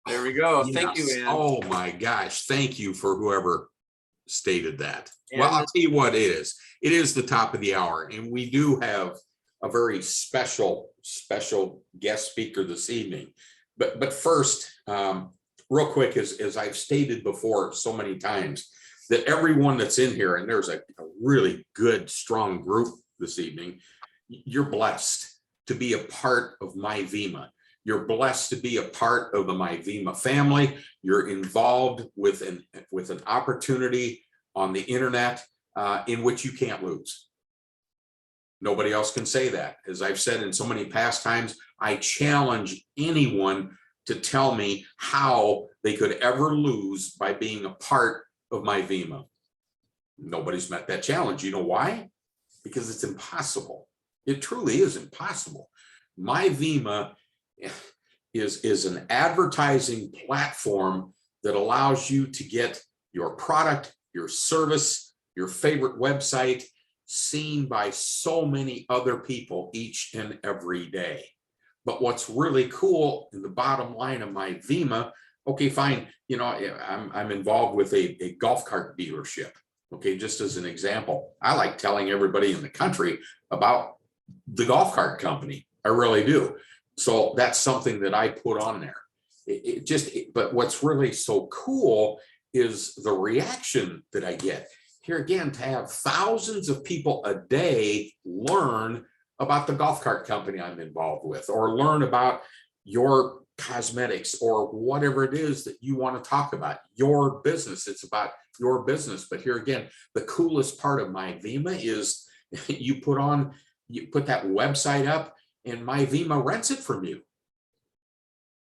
There we go. Thank you, Yes. Ann. Oh my gosh. Thank you for whoever stated that. Well, And I'll tell you what it is. It is the top of the hour, and we do have a very special guest speaker this evening. But first, real quick, as I've stated before so many times, that everyone that's in here, and there's a really good, strong group this evening, you're blessed to be a part of MyVema. You're blessed to be a part of the MyVema family. You're involved with an opportunity on the internet in which you can't lose. Nobody else can say that. As I've said in so many past times, I challenge anyone to tell me how they could ever lose by being a part of MyVema. Nobody's met that challenge. You know why? Because it's impossible. It truly is impossible. MyVema is an advertising platform that allows you to get your product, your service, your favorite website seen by so many other people each and every day. But what's really cool in the bottom line of MyVema, okay, fine, you know, I'm involved with a golf cart dealership. Okay, just as an example, I like telling everybody in the country about the golf cart company. I really do. So that's something that I put on there. But what's really so cool is the reaction that I get. Here again, to have thousands of people a day learn about the golf cart company I'm involved with, or learn about your cosmetics or whatever it is that you want to talk about, your business. It's about your business. But here again, the coolest part of MyVema is you put that website up and MyVema rents it from you.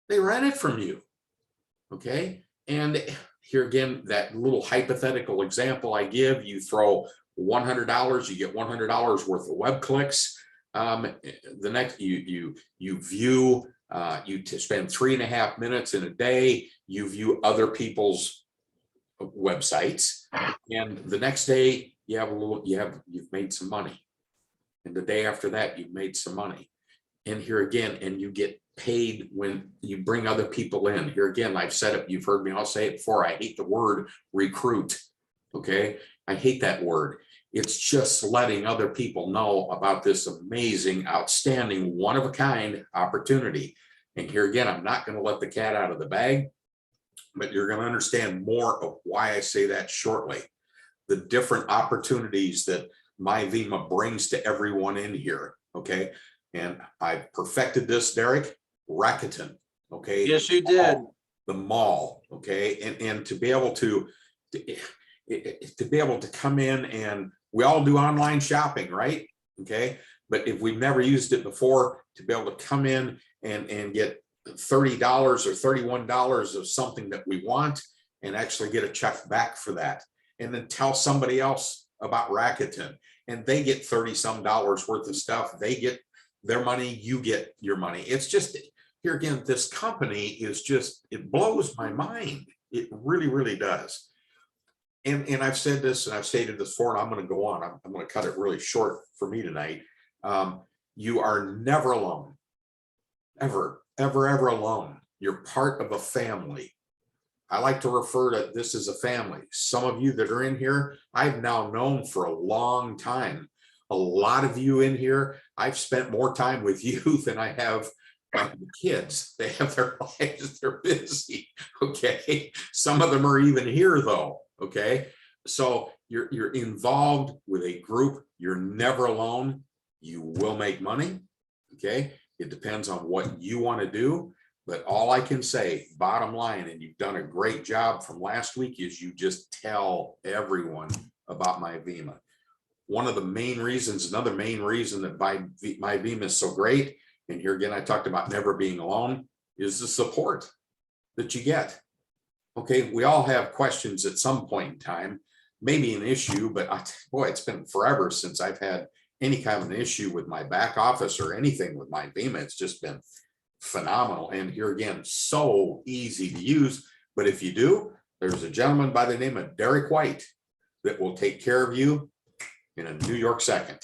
They rent it from you. Okay. And here again, that little hypothetical example I give, you throw $100, you get $100 worth of web clicks. The next you view, you spend 3.5 minutes in a day, you view other people's websites, and the next day you've made some money, and the day after that you've made some money, and here again, and you get paid when you bring other people in. Here again, I've said it, you've heard me, I'll say it before, I hate the word recruit. Okay, I hate that word. It's just letting other people know about this amazing, outstanding, one-of-a-kind opportunity. And here again, I'm not going to let the cat out of the bag, but you're going to understand more of why I say that shortly. The different opportunities that MyVema brings to everyone in here. Okay, and I perfected this, Derek. Rakuten. Okay. yes, you did. The mall. Okay, and to be able to come in, and we all do online shopping, right? Okay, but if we've never used it before, to be able to come in and get $30 or $31 of something that we want, and actually get a check back for that, and then tell somebody else about Rakuten, and they get 30 some dollars worth of stuff. They get their money, you get your money. It's just, here again, this company is just, it blows my mind. It really, really does. And I've said this, and I've stated this before, and I'm going to go on. I'm going to cut it really short for me tonight. You are never alone. Ever, ever, ever alone. You're part of a family. I like to refer to this as a family. Some of you that are in here, I've now known for a long time. A lot of you in here, I've spent more time with you than I have the kids. They have their lives, they're busy. Okay. Some of them are even here though. Okay. So you're involved with a group. You're never alone. You will make money. Okay. It depends on what you want to do. But all I can say, bottom line, and you've done a great job from last week, is you just tell everyone about MyVema. One of the main reasons, another main reason that MyVema is so great, and here again, I talked about never being alone, is the support that you get. Okay, we all have questions at some point in time, maybe an issue, but boy, it's been forever since I've had any kind of an issue with my back office or anything with MyVema. It's just been phenomenal. And here again, so easy to use. But if you do, there's a gentleman by the name of Derek White that will take care of you in a New York second.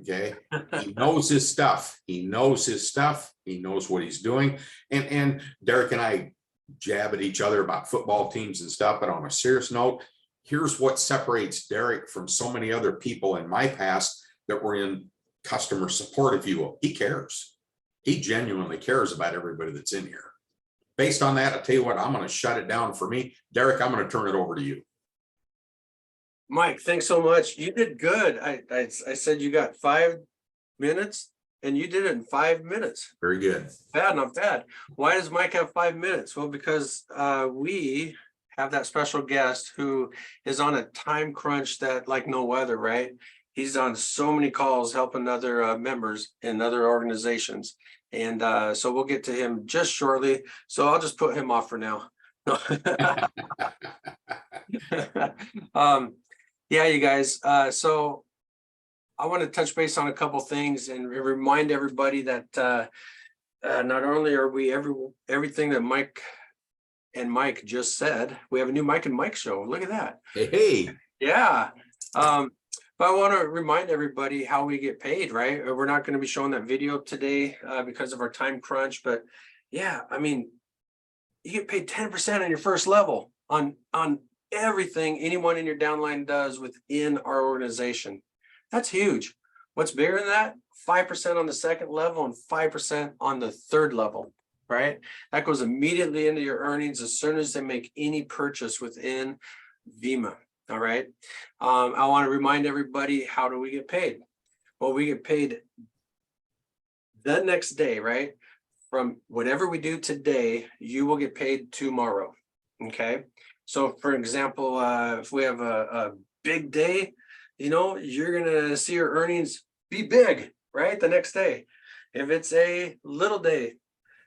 Okay, he knows his stuff. He knows his stuff. He knows what he's doing. And Derek and I jab at each other about football teams and stuff, but on a serious note, here's what separates Derek from so many other people in my past that were in customer support, if you will. He cares. He genuinely cares about everybody that's in here. Based on that, I'll tell you what, I'm going to shut it down for me. Derek, I'm going to turn it over to you. Mike, thanks so much. You did good. I said you got 5 minutes and you did it in 5 minutes. Very good. Bad, not bad. Why does Mike have 5 minutes? Well, because we have that special guest who is on a time crunch that like no other, right? He's on so many calls helping other members in other organizations. And so we'll get to him just shortly. So I'll just put him off for now. Yeah, you guys. So I want to touch base on a couple things and remind everybody that not only are we everything that Mike and Mike just said, we have a new Mike and Mike show. Look at that. Hey. Yeah. But I want to remind everybody how we get paid, right? We're not going to be showing that video today because of our time crunch, but yeah, I mean, you get paid 10% on your first level on everything anyone in your downline does within our organization. That's huge. What's bigger than that? 5% on the second level and 5% on the third level, right? That goes immediately into your earnings as soon as they make any purchase within Vemma. All right. I want to remind everybody, how do we get paid? Well, we get paid the next day, right? From whatever we do today, you will get paid tomorrow. Okay. So for example, if we have a big day, you know, you're going to see your earnings be big, right? The next day. If it's a little day,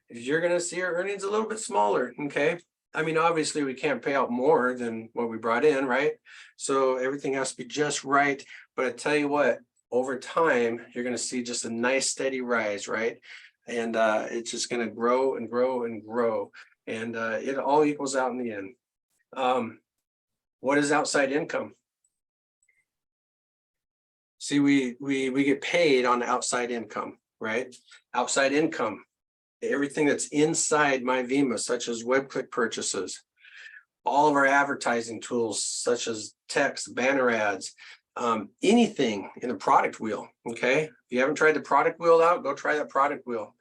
you're going to see your earnings a little bit smaller. Okay. I mean, obviously we can't pay out more than what we brought in, right? So everything has to be just right. But I tell you what, over time, you're going to see just a nice steady rise, right? And it's just going to grow and grow and grow. And it all equals out in the end. What is outside income? See, we get paid on outside income, right? Outside income. Everything that's inside MyVemma, such as web-click purchases, all of our advertising tools, such as text, banner ads, anything in the product wheel, okay? If you haven't tried the product wheel out, go try that product wheel.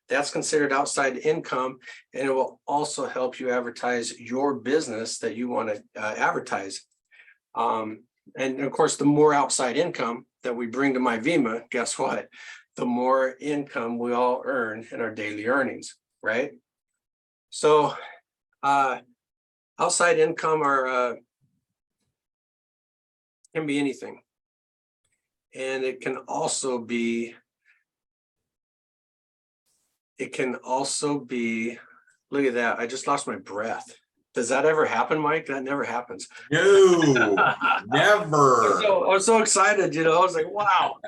That's considered outside income, and it will also help you advertise your business that you want to advertise. And of course, the more outside income that we bring to MyVemma, guess what? The more income we all earn in our daily earnings, right? So outside income can be anything. And it can also be, look at that, I just lost my breath. Does that ever happen, Mike? That never happens. No, never. I was so excited, you know, I was like, wow,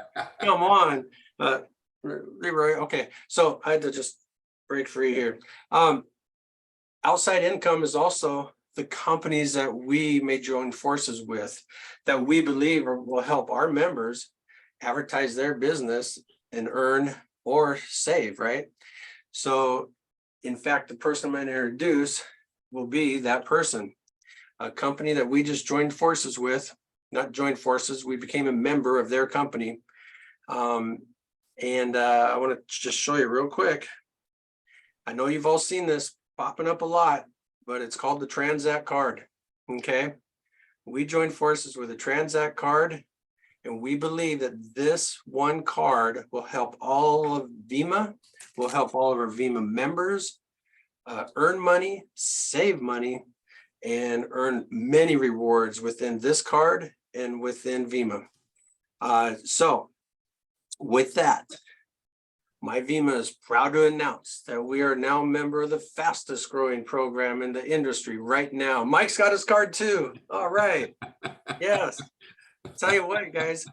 come on. Leroy, okay, so I had to just break free here. Outside income is also the companies that we may join forces with that we believe will help our members advertise their business and earn or save, right? So in fact, the person I'm going to introduce will be that person, a company that we just joined forces with, not joined forces, we became a member of their company. And I want to just show you real quick. I know you've all seen this popping up a lot, but it's called the Transact card. Okay. We joined forces with a Transact card, and we believe that this one card will help all of Vemma, will help all of our Vemma members earn money, save money, and earn many rewards within this card and within Vemma. So with that, MyVemma is proud to announce that we are now a member of the fastest growing program in the industry right now. Mike's got his card too. All right. Yes. Tell you what, guys,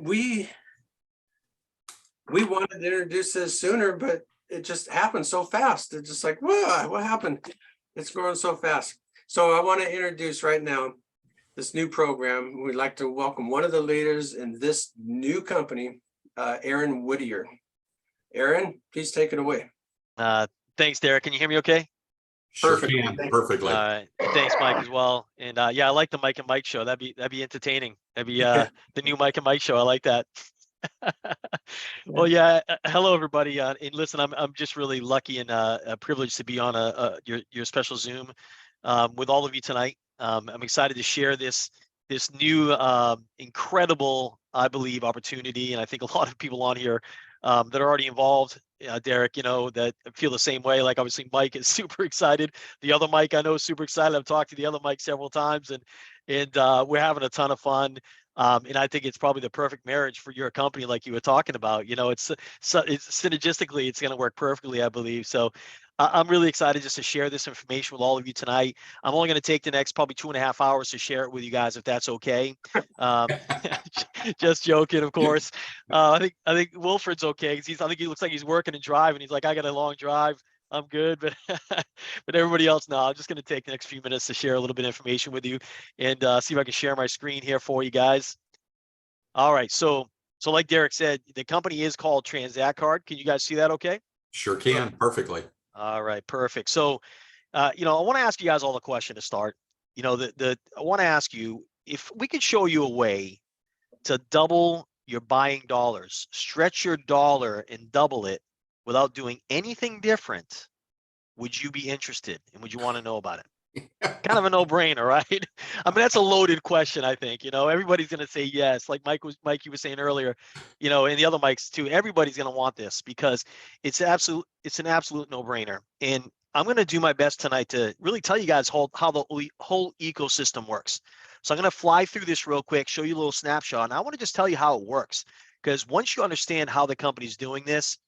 we wanted to introduce this sooner, but it just happened so fast. It's just like, whoa, what happened? It's growing so fast. So I want to introduce right now this new program. We'd like to welcome one of the leaders in this new company, Aaron Whittier. Aaron, please take it away. Thanks, Derek. Can you hear me okay? Sure Perfect. can, Thank you. perfectly. And thanks, Mike, as well. And yeah, I like the Mike and Mike show. That'd be entertaining. That'd be the new Mike and Mike show. I like that. Well, yeah. Hello, everybody. And listen, I'm just really lucky and privileged to be on your special Zoom with all of you tonight. I'm excited to share this new incredible, I believe, opportunity, and I think a lot of people on here that are already involved. Derek, you know, that feel the same way. Like obviously, Mike is super excited. The other Mike I know is super excited. I've talked to the other Mike several times, and we're having a ton of fun. And I think it's probably the perfect marriage for your company, like you were talking about. You know, it's synergistically, it's going to work perfectly, I believe. So I'm really excited just to share this information with all of you tonight. I'm only going to take the next probably 2.5 hours to share it with you guys, if that's okay. Just joking, of course. I think Wilfred's okay because I think he looks like he's working and driving. He's like, I got a long drive. I'm good, but but everybody else, no. I'm just going to take the next few minutes to share a little bit of information with you and see if I can share my screen here for you guys. All right, so like Derek said, the company is called Transact Card. Can you guys see that? Okay. Sure can, perfectly. All right, perfect. So, you know, I want to ask you guys all a question to start. You know, I want to ask you if we could show you a way to double your buying dollars, stretch your dollar and double it without doing anything different. Would you be interested and would you want to know about it? Kind of a no-brainer, right? I mean, that's a loaded question, I think. You know, everybody's going to say yes. Like Mike, you were saying earlier, you know, and the other Mikes too. Everybody's going to want this because it's an absolute no-brainer. And I'm going to do my best tonight to really tell you guys how the whole ecosystem works. So I'm going to fly through this real quick, show you a little snapshot, and I want to just tell you how it works. Because once you understand how the company's doing this,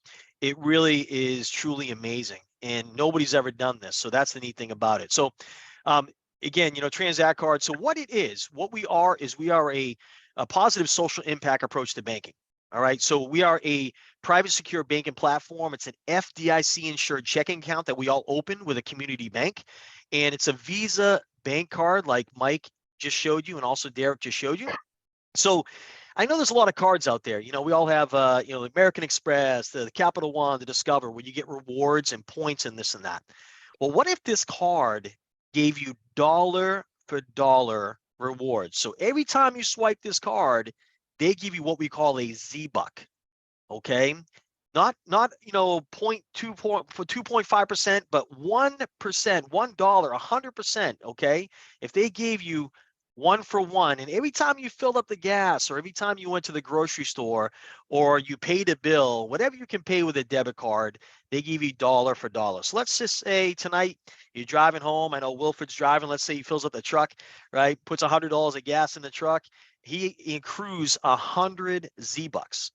it really is truly amazing. And nobody's ever done this. So that's the neat thing about it. So again, you know, Transact Card. So what it is, what we are is we are a positive social impact approach to banking. All right. So we are a private secure banking platform. It's an FDIC insured checking account that we all open with a community bank. And it's a Visa bank card like Mike just showed you and also Derek just showed you. So I know there's a lot of cards out there. You know, we all have, you know, the American Express, the Capital One, the Discover, where you get rewards and points and this and that. Well, what if this card gave you dollar for dollar rewards? So every time you swipe this card, they give you what we call a Z-Buck. Okay. Not you know, 2.5%, but 1%, $1, 100%. Okay. If they gave you 1 for 1, and every time you filled up the gas, or every time you went to the grocery store, or you paid a bill, whatever you can pay with a debit card, they give you dollar for dollar. So let's just say tonight you're driving home. I know Wilfred's driving. Let's say he fills up the truck, right? Puts $100 of gas in the truck. He accrues 100 Z-Bucks.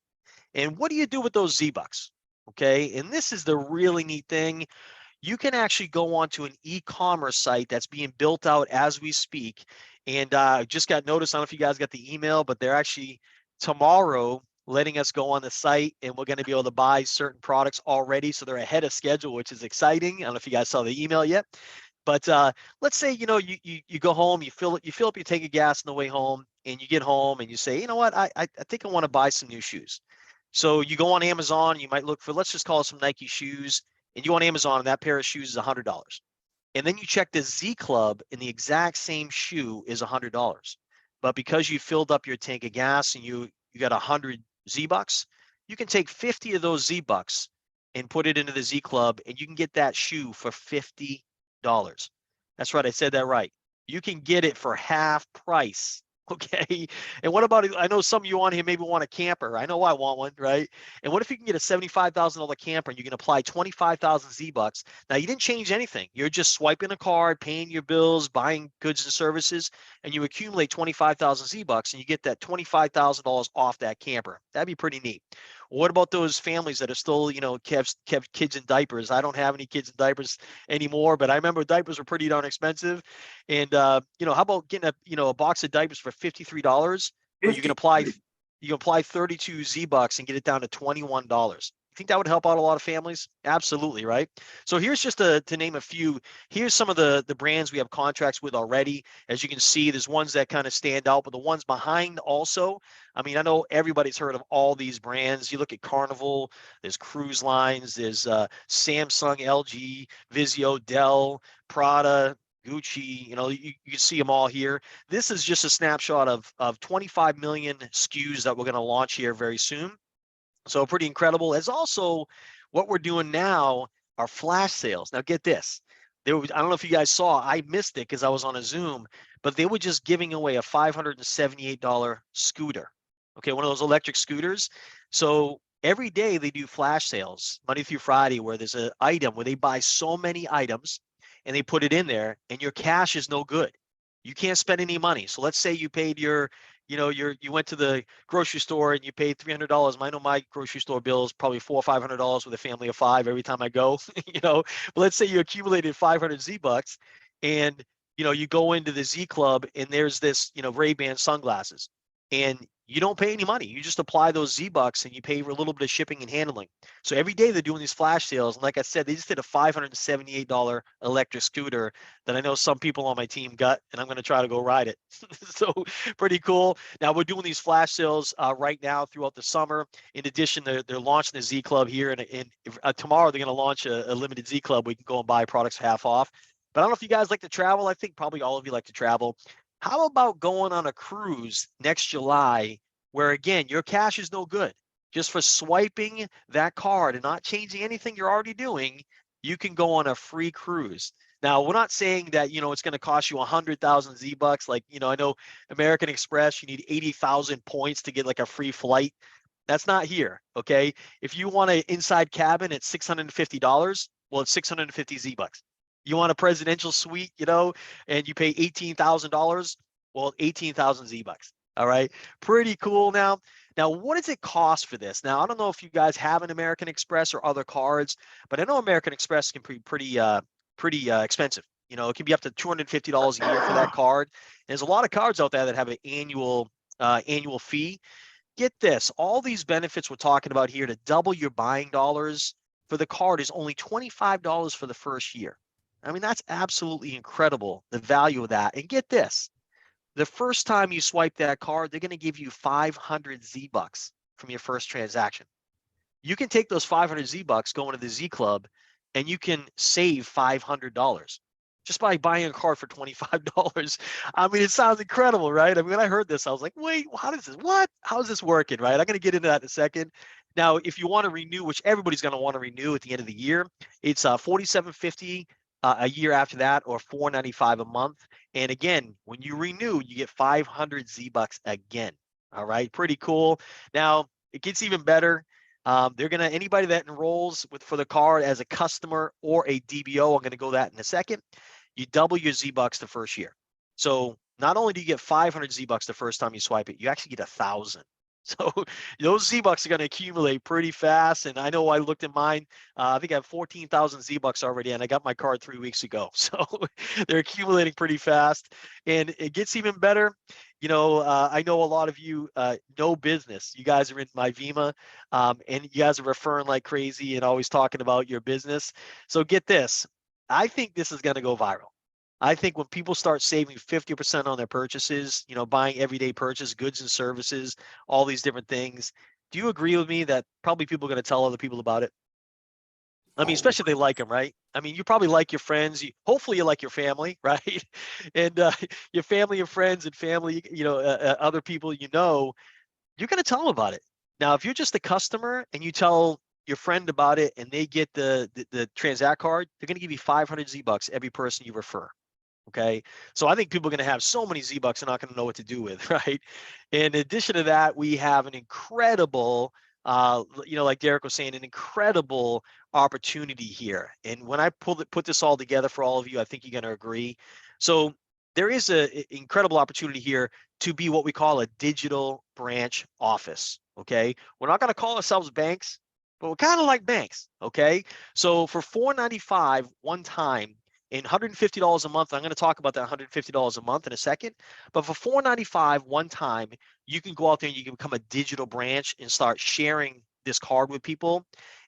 And what do you do with those Z-Bucks? Okay. And this is the really neat thing. You can actually go onto an e-commerce site that's being built out as we speak. And just got notice, I don't know if you guys got the email, but they're actually tomorrow letting us go on the site and we're going to be able to buy certain products already. So they're ahead of schedule, which is exciting. I don't know if you guys saw the email yet, but let's say, you know, you go home, you fill up your tank of gas on the way home, and you get home and you say, you know what, I think I want to buy some new shoes. So you go on Amazon, you might look for, let's just call it some Nike shoes, and you go on Amazon and that pair of shoes is $100. And then you check the Z Club and the exact same shoe is $100. But because you filled up your tank of gas and you got 100 Z-Bucks, you can take 50 of those Z-Bucks and put it into the Z Club and you can get that shoe for $50. That's right, I said that right. You can get it for half price. Okay. And what about, I know some of you on here maybe want a camper. I know I want one, right? And what if you can get a $75,000 camper and you can apply 25,000 Z-Bucks? Now you didn't change anything. You're just swiping a card, paying your bills, buying goods and services, and you accumulate 25,000 Z-Bucks and you get that $25,000 off that camper. That'd be pretty neat. What about those families that are still, you know, kept kids in diapers? I don't have any kids in diapers anymore, but I remember diapers were pretty darn expensive. And you know, how about getting a box of diapers for $53? But you can apply 32 Z-Bucks and get it down to $21. You think that would help out a lot of families? Absolutely, right? So here's just to name a few. Here's some of the brands we have contracts with already. As you can see, there's ones that kind of stand out, but the ones behind also. I mean, I know everybody's heard of all these brands. You look at Carnival, there's Cruise Lines, there's Samsung, LG, Vizio, Dell, Prada, Gucci. You know, you can see them all here. This is just a snapshot of 25 million SKUs that we're going to launch here very soon. So pretty incredible. As also what we're doing now are flash sales. Now get this. There was, I don't know if you guys saw, I missed it because I was on a Zoom, but they were just giving away a $578 scooter. Okay, one of those electric scooters. So every day they do flash sales, Monday through Friday, where there's an item where they buy so many items and they put it in there and your cash is no good. You can't spend any money. So let's say you paid your you went to the grocery store and you paid $300. I know my grocery store bill is probably $400 or $500 with a family of 5 every time I go, but let's say you accumulated 500 Z bucks and, you go into the Z Club and there's this, Ray-Ban sunglasses and you don't pay any money. You just apply those Z bucks and you pay for a little bit of shipping and handling. So every day they're doing these flash sales. And like I said, they just did a $578 electric scooter that I know some people on my team got, and I'm going to try to go ride it. So pretty cool. Now we're doing these flash sales right now throughout the summer. In addition, they're launching the Z Club here, and tomorrow they're going to launch a limited Z Club. We can go and buy products half off. But I don't know if you guys like to travel. I think probably all of you like to travel. How about going on a cruise next July where, again, your cash is no good? Just for swiping that card and not changing anything you're already doing, you can go on a free cruise. Now, we're not saying that, it's going to cost you 100,000 Z bucks. Like, I know American Express, you need 80,000 points to get like a free flight. That's not here, okay? If you want an inside cabin at $650, well, it's 650 Z bucks. You want a presidential suite, and you pay $18,000, well, 18,000 Z bucks. All right, pretty cool. Now, what does it cost for this? Now, I don't know if you guys have an American Express or other cards, but I know American Express can be pretty expensive. It can be up to $250 a year for that card. There's a lot of cards out there that have an annual fee. Get this, all these benefits we're talking about here to double your buying dollars for the card is only $25 for the first year. I mean, that's absolutely incredible, the value of that. And get this, the first time you swipe that card, they're going to give you 500 Z bucks from your first transaction. You can take those 500 Z bucks, go into the Z Club, and you can save $500 just by buying a card for $25. I mean, it sounds incredible, right? I mean, when I heard this, I was like, wait, how is this working, right? I'm going to get into that in a second. Now, if you want to renew, which everybody's going to want to renew at the end of the year, it's $47.50 a year after that, or $4.95 a month. And again, when you renew, you get 500 Z bucks again. All right, pretty cool. Now it gets even better. They're gonna, anybody that enrolls for the card as a customer or a DBO, I'm gonna go that in a second. You double your Z bucks the first year. So not only do you get 500 Z bucks the first time you swipe it, you actually get 1,000. So those Z bucks are going to accumulate pretty fast. And I know I looked at mine. I think I have 14,000 Z bucks already, and I got my card 3 weeks ago. So they're accumulating pretty fast, and it gets even better. I know a lot of you know business. You guys are in my Vima, and you guys are referring like crazy and always talking about your business. So get this. I think this is going to go viral. I think when people start saving 50% on their purchases, buying everyday purchase, goods and services, all these different things, do you agree with me that probably people are going to tell other people about it? I mean, especially if they like them, right? I mean, you probably like your friends. Hopefully you like your family, right? And your family and friends and family, other people, you're going to tell them about it. Now, if you're just a customer and you tell your friend about it and they get the Transact card, they're going to give you 500 Z bucks every person you refer. Okay, so I think people are going to have so many Z bucks they're not going to know what to do with, right? In addition to that, we have an incredible, like Derek was saying, an incredible opportunity here. And when I put this all together for all of you, I think you're going to agree. So there is an incredible opportunity here to be what we call a digital branch office. Okay, we're not going to call ourselves banks, but we're kind of like banks. Okay, so for $4.95 one time, and $150 a month, I'm going to talk about that $150 a month in a second. But for $4.95 one time, you can go out there and you can become a digital branch and start sharing this card with people.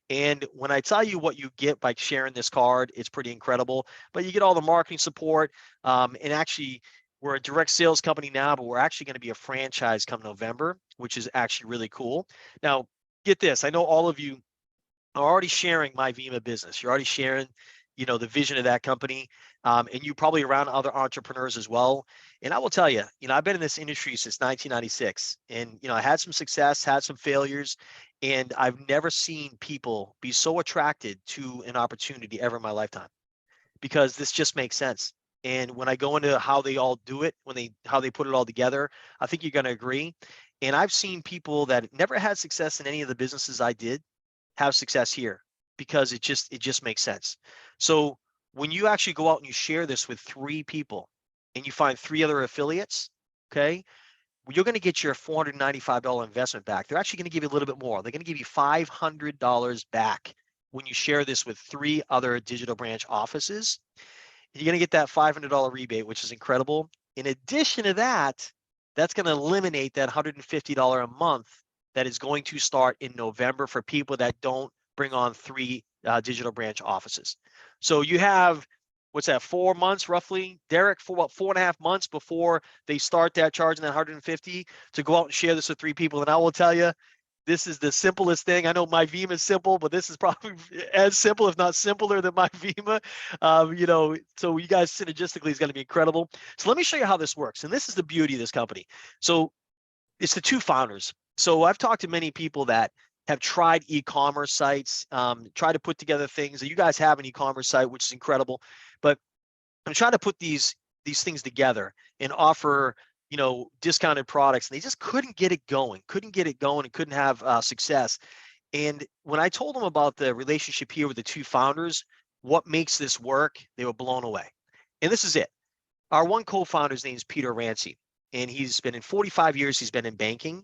And when I tell you what you get by sharing this card, it's pretty incredible. But you get all the marketing support. And actually, we're a direct sales company now, but we're actually going to be a franchise come November, which is actually really cool. Now, get this. I know all of you are already sharing my Vima business. You're already sharing, the vision of that company. And you probably around other entrepreneurs as well. And I will tell you, I've been in this industry since 1996, and, I had some success, had some failures, and I've never seen people be so attracted to an opportunity ever in my lifetime, because this just makes sense. And when I go into how they all do it, how they put it all together, I think you're going to agree. And I've seen people that never had success in any of the businesses I did have success here, because it just makes sense. So when you actually go out and you share this with 3 people and you find 3 other affiliates, okay, you're going to get your $495 investment back. They're actually going to give you a little bit more. They're going to give you $500 back when you share this with 3 other digital branch offices. You're going to get that $500 rebate, which is incredible. In addition to that, that's going to eliminate that $150 a month that is going to start in November for people that don't bring on 3 digital branch offices. So you have, what's that, 4 months roughly, Derek, for about 4.5 months before they start that charging that 150 to go out and share this with 3 people. And I will tell you, this is the simplest thing. I know my Vima is simple, but this is probably as simple, if not simpler, than my Vima. So you guys synergistically is going to be incredible. So let me show you how this works. And this is the beauty of this company. So it's the 2 founders. So I've talked to many people that have tried e-commerce sites, try to put together things. You guys have an e-commerce site, which is incredible. But I'm trying to put these things together and offer, discounted products, and they just couldn't get it going, and couldn't have success. And when I told them about the relationship here with the 2 founders, what makes this work, they were blown away. And this is it. Our one co-founder's name is Peter Rancy, and he's been in 45 years, he's been in banking,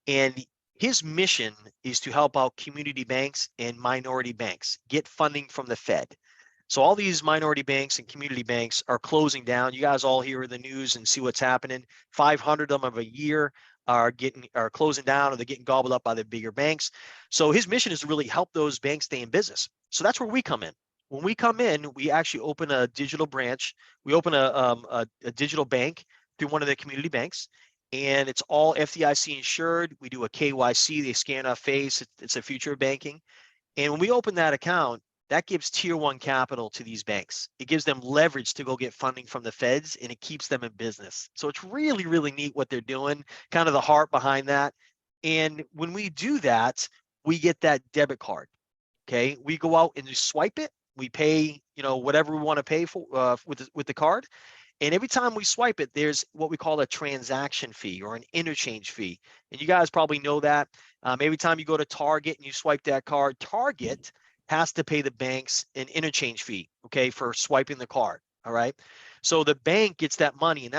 and his mission is to help out community banks and minority banks get funding from the Fed. So all these minority banks and community banks are closing down. You guys all hear the news and see what's happening. 500 of them a year are closing down, or they're getting gobbled up by the bigger banks. So his mission is to really help those banks stay in business. So that's where we come in. When we come in, we actually open a digital branch. We open a digital bank through one of the community banks, and it's all FDIC insured. We do a KYC. They scan our face. It's a future of banking. And when we open that account, that gives tier 1 capital to these banks. It gives them leverage to go get funding from the feds, and it keeps them in business. So it's really, really neat what they're doing, kind of the heart behind that. And when we do that, we get that debit card. Okay. We go out and just swipe it. We pay, whatever we want to pay for with the card. And every time we swipe it, there's what we call a transaction fee or an interchange fee. And you guys probably know that. Every time you go to Target and you swipe that card, Target has to pay the banks an interchange fee, okay, for swiping the card. All right. So the bank gets that money, and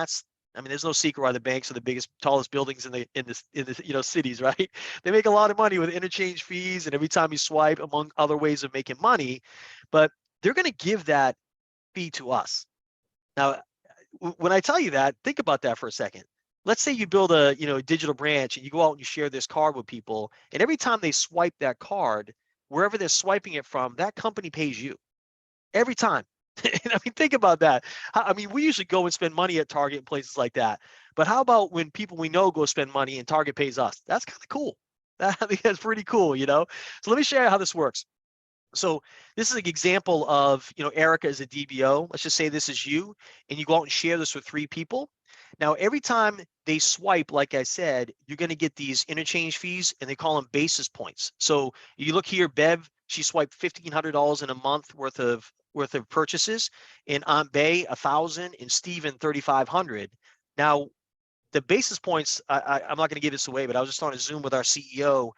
there's no secret why the banks are the biggest, tallest buildings in the cities, right? They make a lot of money with interchange fees and every time you swipe, among other ways of making money. But they're going to give that fee to us. Now, when I tell you that, think about that for a second. Let's say you build a digital branch and you go out and you share this card with people, and every time they swipe that card, wherever they're swiping it from, that company pays you every time. Think about that. We usually go and spend money at Target and places like that. But how about when people we know go spend money and Target pays us? That's kind of cool. I think that's pretty cool, So let me show you how this works. So this is an example of, Erica is a DBO. Let's just say this is you, and you go out and share this with 3 people. Now, every time they swipe, like I said, you're going to get these interchange fees, and they call them basis points. So you look here, Bev, she swiped $1,500 in a month worth of purchases, and Aunt Bay $1,000, and Steven $3,500. Now, the basis points, I'm not going to give this away, but I was just on a Zoom with our CEO.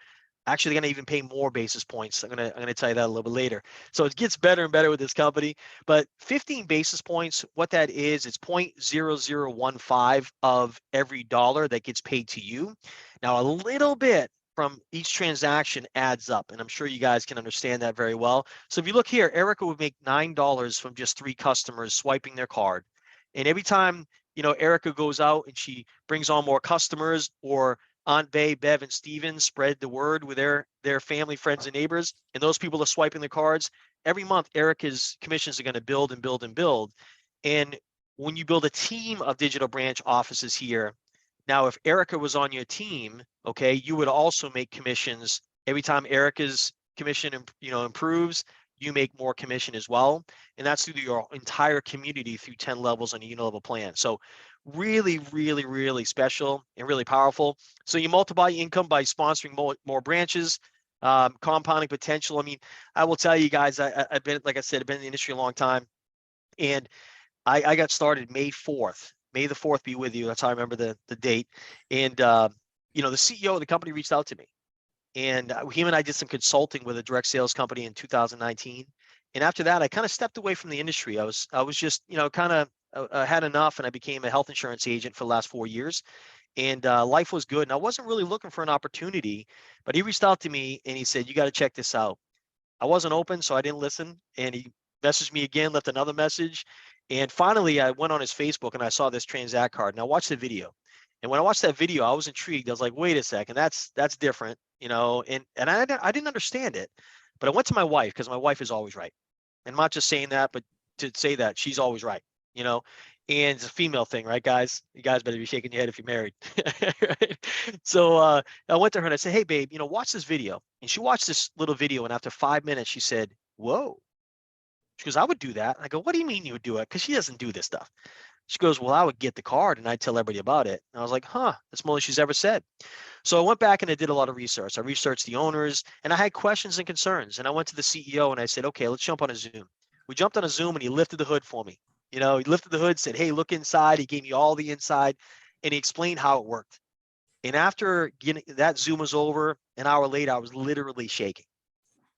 Actually, they're going to even pay more basis points. I'm going to tell you that a little bit later. So it gets better and better with this company. But 15 basis points, what that is, it's 0.0015 of every dollar that gets paid to you. Now, a little bit from each transaction adds up, and I'm sure you guys can understand that very well. So if you look here, Erica would make $9 from just 3 customers swiping their card. And every time, Erica goes out and she brings on more customers, or Aunt Bay, Bev, and Steven spread the word with their family, friends, and neighbors, and those people are swiping the cards. Every month, Erica's commissions are going to build and build and build. And when you build a team of digital branch offices here, now if Erica was on your team, okay, you would also make commissions every time Erica's commission, improves. You make more commission as well, and that's through your entire community through 10 levels on a unilevel plan. So really, really, really special and really powerful. So you multiply income by sponsoring more branches, compounding potential. I mean, I will tell you guys, I've been, like I said, I've been in the industry a long time, and I got started May 4th. May the 4th be with you. That's how I remember the date. And the CEO of the company reached out to me, and him and I did some consulting with a direct sales company in 2019. And after that, I kind of stepped away from the industry. I was just, kind of had enough, and I became a health insurance agent for the last 4 years. And life was good, and I wasn't really looking for an opportunity. But he reached out to me and he said, "You got to check this out." I wasn't open, so I didn't listen. And he messaged me again, left another message. And finally, I went on his Facebook and I saw this Transact card, and I watched the video. And when I watched that video, I was intrigued. I was like, "Wait a second, that's different," And I didn't understand it. But I went to my wife, because my wife is always right. And I'm not just saying that, but to say that she's always right, you know. And it's a female thing, right, guys? You guys better be shaking your head if you're married. Right? So I went to her and I said, "Hey, babe, watch this video." And she watched this little video, and after 5 minutes, she said, "Whoa." She goes, "I would do that." I go, "What do you mean you would do it?" Because she doesn't do this stuff. She goes, "Well, I would get the card and I'd tell everybody about it." And I was like, "Huh, that's more than she's ever said." So I went back and I did a lot of research. I researched the owners, and I had questions and concerns. And I went to the CEO and I said, "Okay, let's jump on a Zoom." We jumped on a Zoom and he lifted the hood for me. He lifted the hood, said, "Hey, look inside." He gave me all the inside, and he explained how it worked. And after getting that Zoom was over, an hour later, I was literally shaking.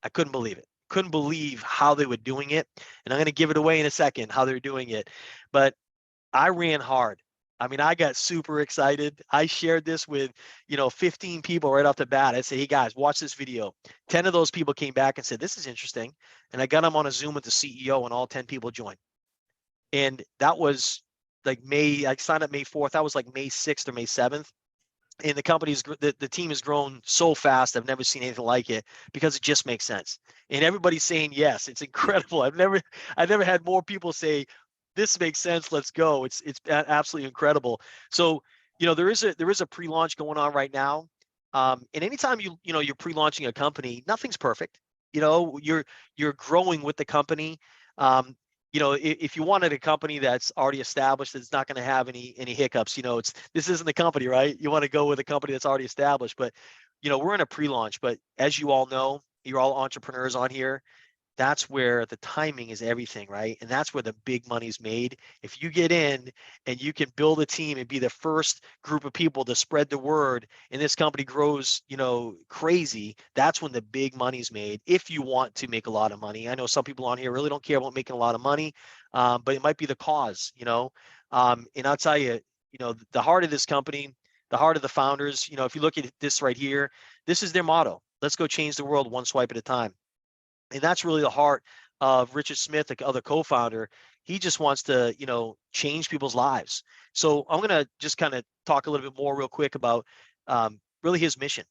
I couldn't believe it. Couldn't believe how they were doing it. And I'm going to give it away in a second, how they're doing it. But I ran hard. I mean, I got super excited. I shared this with, 15 people right off the bat. I said, "Hey guys, watch this video." 10 of those people came back and said, "This is interesting." And I got them on a Zoom with the CEO, and all 10 people joined. And that was like I signed up May 4th. That was like May 6th or May 7th. And the team has grown so fast. I've never seen anything like it, because it just makes sense. And everybody's saying yes. It's incredible. I've never had more people say, "This makes sense. Let's go." It's absolutely incredible. So, there is a pre-launch going on right now. And anytime you're pre-launching a company, nothing's perfect. You're growing with the company. If you wanted a company that's already established, that's not going to have any hiccups, this isn't the company, right? You want to go with a company that's already established. But we're in a pre-launch. But as you all know, you're all entrepreneurs on here. That's where the timing is everything, right? And that's where the big money's made. If you get in and you can build a team and be the first group of people to spread the word, and this company grows, crazy, that's when the big money's made. If you want to make a lot of money, I know some people on here really don't care about making a lot of money, but it might be the cause, and I'll tell you, the heart of this company, the heart of the founders, if you look at this right here, this is their motto: "Let's go change the world one swipe at a time." And that's really the heart of Richard Smith, the other co-founder. He just wants to, change people's lives. So I'm going to just kind of talk a little bit more real quick about really his mission.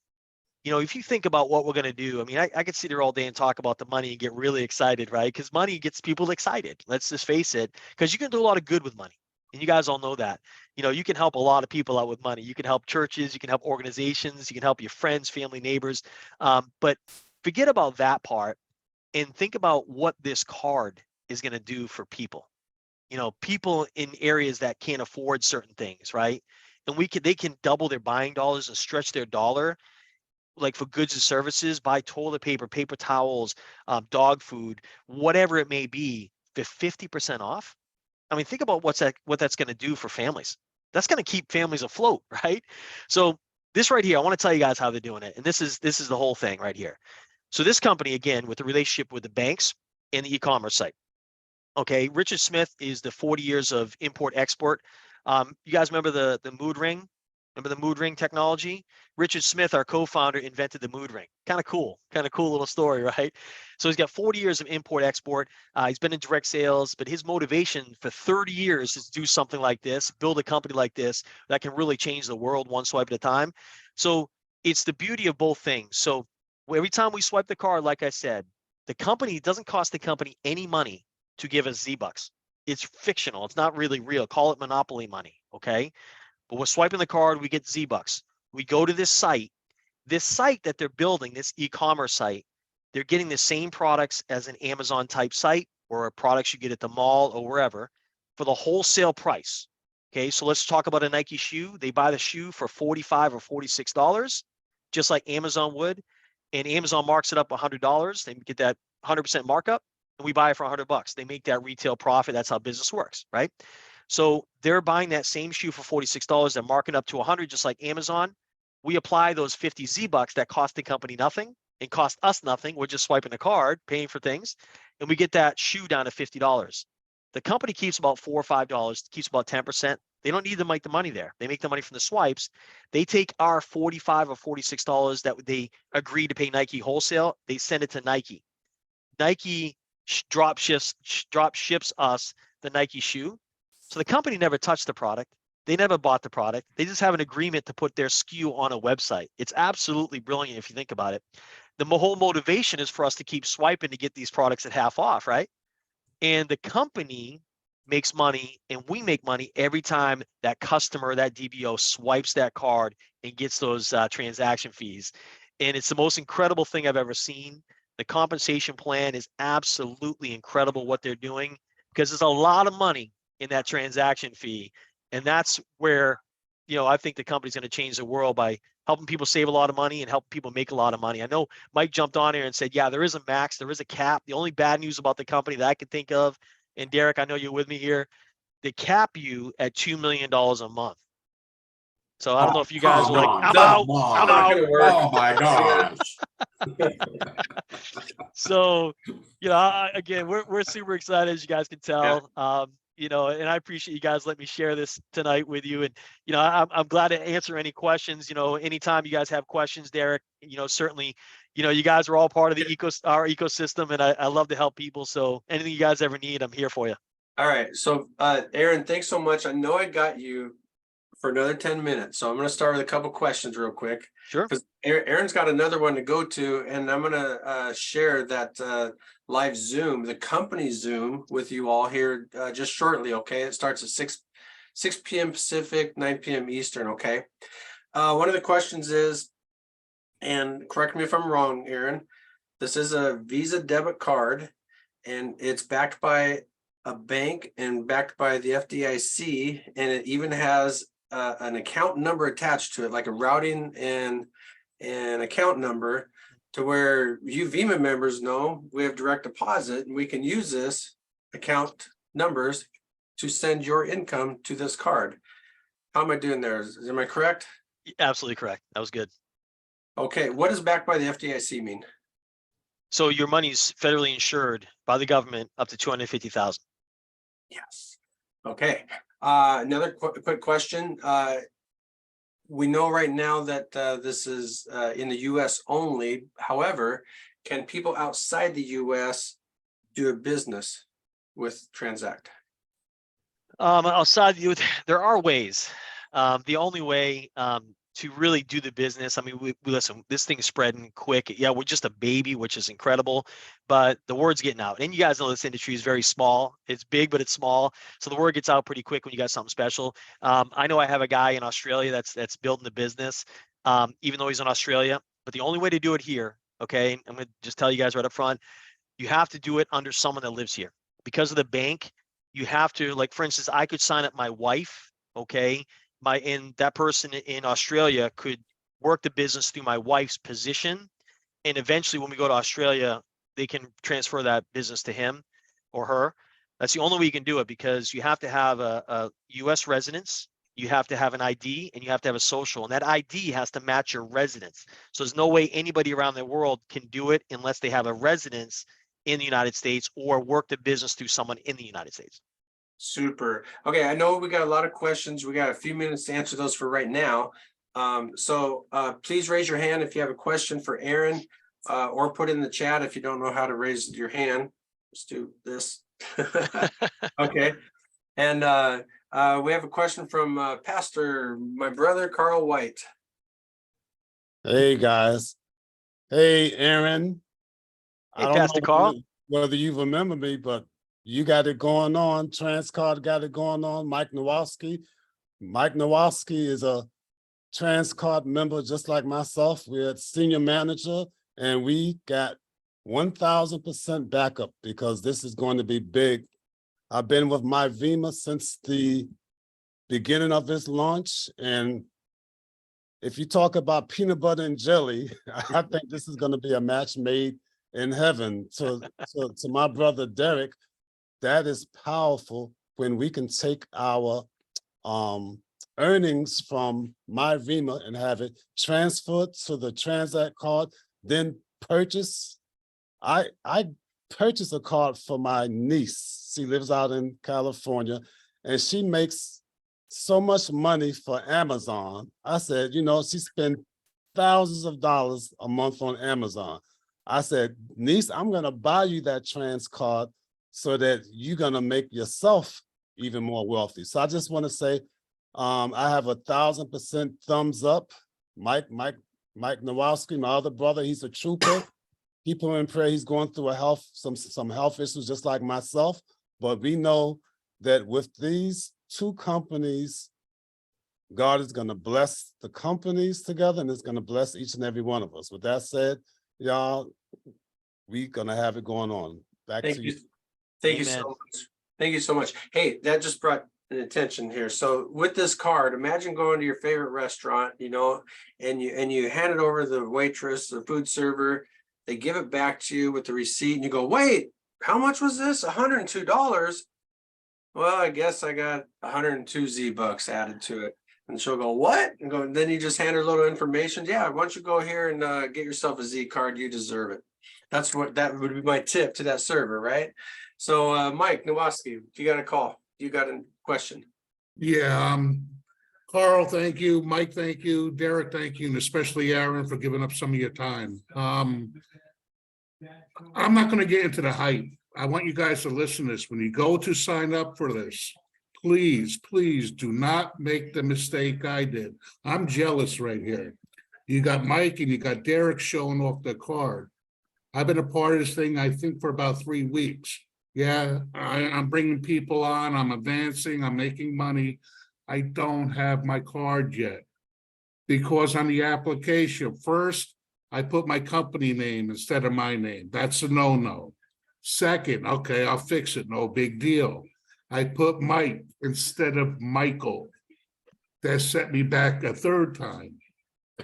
If you think about what we're going to do, I mean, I could sit here all day and talk about the money and get really excited, right? Because money gets people excited. Let's just face it, because you can do a lot of good with money. And you guys all know that. You can help a lot of people out with money. You can help churches, you can help organizations, you can help your friends, family, neighbors. But forget about that part and think about what this card is going to do for people. People in areas that can't afford certain things, right? And they can double their buying dollars and stretch their dollar, like for goods and services, buy toilet paper, paper towels, dog food, whatever it may be, for 50% off. I mean, think about what that's going to do for families. That's going to keep families afloat, right? So this right here, I want to tell you guys how they're doing it. And this is the whole thing right here. So this company, again, with the relationship with the banks and the e-commerce site. Okay, Richard Smith is the 40 years of import export. You guys remember the mood ring? Remember the mood ring technology? Richard Smith, our co-founder, invented the mood ring. Kind of cool little story, right? So he's got 40 years of import export. He's been in direct sales, but his motivation for 30 years is to do something like this, build a company like this that can really change the world one swipe at a time. So it's the beauty of both things. So every time we swipe the card, like I said, the company, it doesn't cost the company any money to give us Z-Bucks. It's fictional. It's not really real. Call it monopoly money, okay? But we're swiping the card, we get Z-Bucks. We go to this site that they're building, this e-commerce site, they're getting the same products as an Amazon type site or products you get at the mall or wherever for the wholesale price. Okay, so let's talk about a Nike shoe. They buy the shoe for $45 or $46, just like Amazon would. And Amazon marks it up $100. They get that 100% markup, and we buy it for $100. They make that retail profit. That's how business works, right? So they're buying that same shoe for $46. They're marking up to 100, just like Amazon. We apply those 50 Z-Bucks that cost the company nothing and cost us nothing. We're just swiping the card, paying for things, and we get that shoe down to $50. The company keeps about $4 or $5, keeps about 10%. They don't need to make the money there. They make the money from the swipes. They take our $45 or $46 that they agree to pay Nike wholesale. They send it to Nike. Nike drop ships us the Nike shoe. So the company never touched the product. They never bought the product. They just have an agreement to put their SKU on a website. It's absolutely brilliant if you think about it. The whole motivation is for us to keep swiping to get these products at half off, right? And the company makes money and we make money every time that customer, that DBO swipes that card and gets those transaction fees. And it's the most incredible thing I've ever seen. The compensation plan is absolutely incredible what they're doing because there's a lot of money in that transaction fee. And that's where, I think the company's going to change the world by helping people save a lot of money and help people make a lot of money. I know Mike jumped on here and said, yeah, there is a max, there is a cap. The only bad news about the company that I can think of, and Derek, I know you're with me here, they cap you at $2 million a month. So I don't know if you guys are like, I'm out. Oh my gosh. So, again, we're super excited, as you guys can tell. And I appreciate you guys letting me share this tonight with you. And, I'm glad to answer any questions. Anytime you guys have questions, Derek, certainly, you guys are all part of our ecosystem, and I love to help people. So anything you guys ever need, I'm here for you. All right. So, Aaron, thanks so much. I know I got you for another 10 minutes. So I'm going to start with a couple questions real quick. Sure. Because Aaron's got another one to go to, and I'm going to share that live Zoom, the company Zoom, with you all here just shortly. Okay. It starts at 6 p.m. Pacific, 9 p.m. Eastern. Okay. One of the questions is, and correct me if I'm wrong, Aaron, this is a Visa debit card, and it's backed by a bank and backed by the FDIC, and it even has an account number attached to it, like a routing and an account number, to where you Visa members know we have direct deposit and we can use this account numbers to send your income to this card. How am I doing there? Am I correct? Absolutely correct. That was good. Okay. What does backed by the FDIC mean? So your money's federally insured by the government up to $250,000. Yes. Okay. Another quick question. We know right now that this is in the U.S. only. However, can people outside the U.S. do a business with Transact? Outside you, there are ways. The only way to really do the business, I mean, we listen, this thing is spreading quick. Yeah, we're just a baby, which is incredible, but the word's getting out. And you guys know this industry is very small. It's big, but it's small. So the word gets out pretty quick when you got something special. I know I have a guy in Australia that's building the business, even though he's in Australia. But the only way to do it here, okay, I'm going to just tell you guys right up front, you have to do it under someone that lives here. Because of the bank, you have to, like, for instance, I could sign up my wife, okay, and that person in Australia could work the business through my wife's position. And eventually when we go to Australia, they can transfer that business to him or her. That's the only way you can do it, because you have to have a US residence, you have to have an ID, and you have to have a social, and that ID has to match your residence. So there's no way anybody around the world can do it unless they have a residence in the United States or work the business through someone in the United States. Super. Okay, I know we got a lot of questions. We got a few minutes to answer those for right now. Please raise your hand if you have a question for Aaron, or put in the chat if you don't know how to raise your hand. Let's do this. Okay. And we have a question from Pastor, my brother Carl White. Hey guys. Hey Aaron. Hey, I don't Pastor know Carl. whether you remember me, but you got it going on. Transcard got it going on. Mike Nowalski. Mike Nowalski is a Transcard member just like myself. We're senior manager and we got 1000% backup because this is going to be big. I've been with MyVima since the beginning of this launch, and if you talk about peanut butter and jelly, I think this is going to be a match made in heaven. To my brother Derek, that is powerful when we can take our earnings from MyVima and have it transferred to the Transact card, then purchase. I purchased a card for my niece. She lives out in California, and she makes so much money for Amazon. I said, you know, she spent thousands of dollars a month on Amazon. I said, niece, I'm gonna buy you that trans card so that you're gonna make yourself even more wealthy. So I just wanna say, I have 1000% thumbs up. Mike Nowalski, my other brother, he's a trooper. Keep him in prayer. He's going through some health issues just like myself. But we know that with these two companies, God is going to bless the companies together and it's going to bless each and every one of us. With that said, y'all, we're going to have it going on. Back to you. Thank you so much. Thank you so much. Hey, that just brought an attention here. So with this card, imagine going to your favorite restaurant, you know, and you hand it over to the waitress, the food server. They give it back to you with the receipt and you go, wait, how much was this? $102. Well, I guess I got 102 Z-bucks added to it. And she'll go, what? And go, and then you just hand her a little information. Yeah, why don't you go here and get yourself a Z card? You deserve it. That would be my tip to that server, right? So Mike Nowalski, you got a call. You got a question. Yeah, Carl, thank you. Mike, thank you. Derek, thank you. And especially Aaron for giving up some of your time. I'm not going to get into the hype. I want you guys to listen to this. When you go to sign up for this, please, please do not make the mistake I did. I'm jealous right here. You got Mike and you got Derek showing off the card. I've been a part of this thing, I think, for about 3 weeks. Yeah, I'm bringing people on. I'm advancing. I'm making money. I don't have my card yet because on the application, first, I put my company name instead of my name. That's a no-no. Second, okay, I'll fix it. No big deal. I put Mike instead of Michael. That set me back a third time.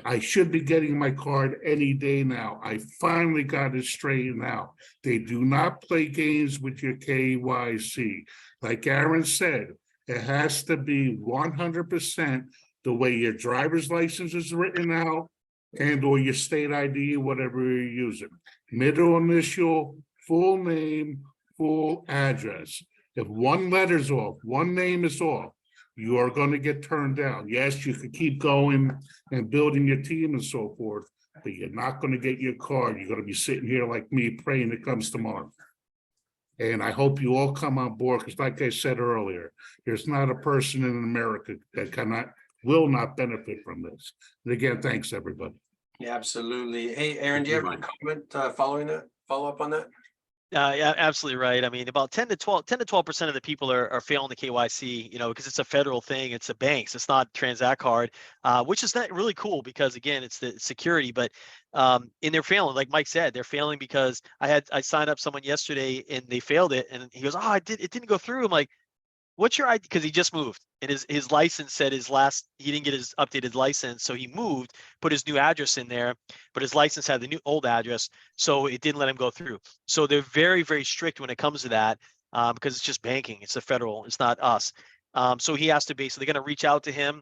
I should be getting my card any day now. I finally got it straightened out. They do not play games with your KYC. Like Aaron said, it has to be 100% the way your driver's license is written out and or your state ID, whatever you're using. Middle initial, full name, full address. If one letter's off, one name is off, you are going to get turned down. Yes, you can keep going and building your team and so forth, but you're not going to get your card. You're going to be sitting here like me praying it comes tomorrow. And I hope you all come on board because like I said earlier, there's not a person in America that will not benefit from this. And again, thanks everybody. Yeah, absolutely. Hey, Aaron, do you have a comment follow up on that? Yeah, absolutely right. I mean, about 10 to 12% of the people are failing the KYC, you know, because it's a federal thing. It's a banks. It's not Transact card, which is not really cool because again, it's the security. But and they're failing, like Mike said, they're failing because I signed up someone yesterday and they failed it, and he goes, "Oh, it didn't go through." I'm like, "What's your ID?" Because he just moved, and his license said he didn't get his updated license, so he moved, put his new address in there, but his license had the new old address, so it didn't let him go through. So they're very, very strict when it comes to that, because it's just banking. It's a federal. It's not us. So he has to basically, they're going to reach out to him,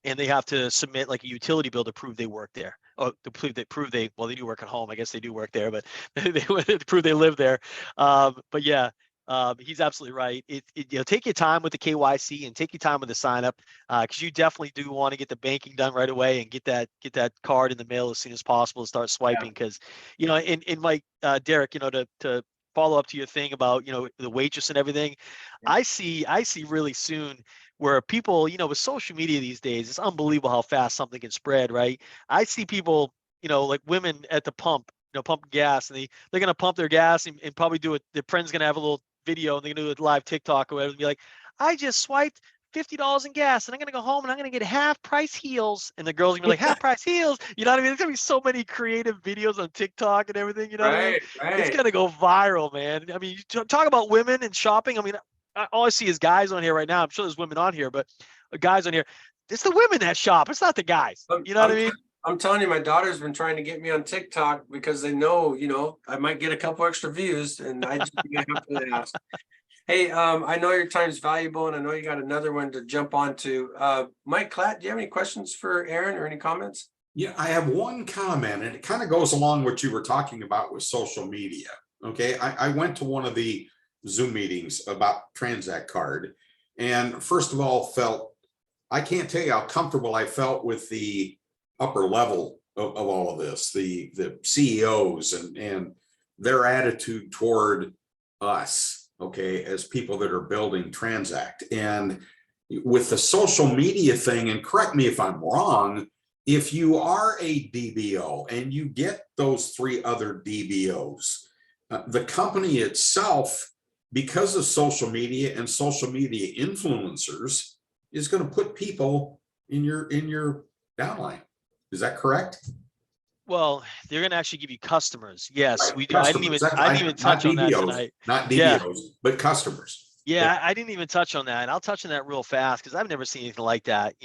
and they have to submit like a utility bill to prove they work there. Oh, to prove well, they do work at home. I guess they do work there, but they prove they live there. But yeah. He's absolutely right. Take your time with the KYC and take your time with the sign up, because you definitely do want to get the banking done right away and get that card in the mail as soon as possible and start swiping. Because, in like Derek, to follow up to your thing about the waitress and everything, I see really soon where people, with social media these days, it's unbelievable how fast something can spread, right? I see people, like women at the pump, pumping gas, and they're gonna pump their gas and probably do it. Their friend's gonna have a little video and they're gonna do a live TikTok or whatever and be like, I just swiped $50 in gas and I'm gonna go home and I'm gonna get half price heels. And the girls gonna be like, half price heels. You know what I mean? There's gonna be so many creative videos on TikTok and everything. You know what I mean? Right, It's right. gonna go viral, man. I mean, you talk about women and shopping. I mean, all I see is guys on here right now. I'm sure there's women on here, but guys on here. It's the women that shop. It's not the guys. You know what I mean? I'm telling you, my daughter's been trying to get me on TikTok because they know, I might get a couple extra views, and I just have to ask. Hey, I know your time's valuable, and I know you got another one to jump onto. Mike Klatt, do you have any questions for Aaron or any comments? Yeah, I have one comment, and it kind of goes along what you were talking about with social media. Okay, I went to one of the Zoom meetings about Transact Card, and first of all, I can't tell you how comfortable I felt with the upper level of all of this, the CEOs and their attitude toward us, okay, as people that are building Transact. And with the social media thing, and correct me if I'm wrong, if you are a DBO and you get those 3 other DBOs, the company itself, because of social media and social media influencers, is going to put people in your downline. Is that correct? Well, they're gonna actually give you customers. Yes, Right, we do. I didn't even touch on that tonight. Not Yeah. DBOs, but customers. Yeah, I didn't even touch on that. And I'll touch on that real fast because I've never seen anything like that.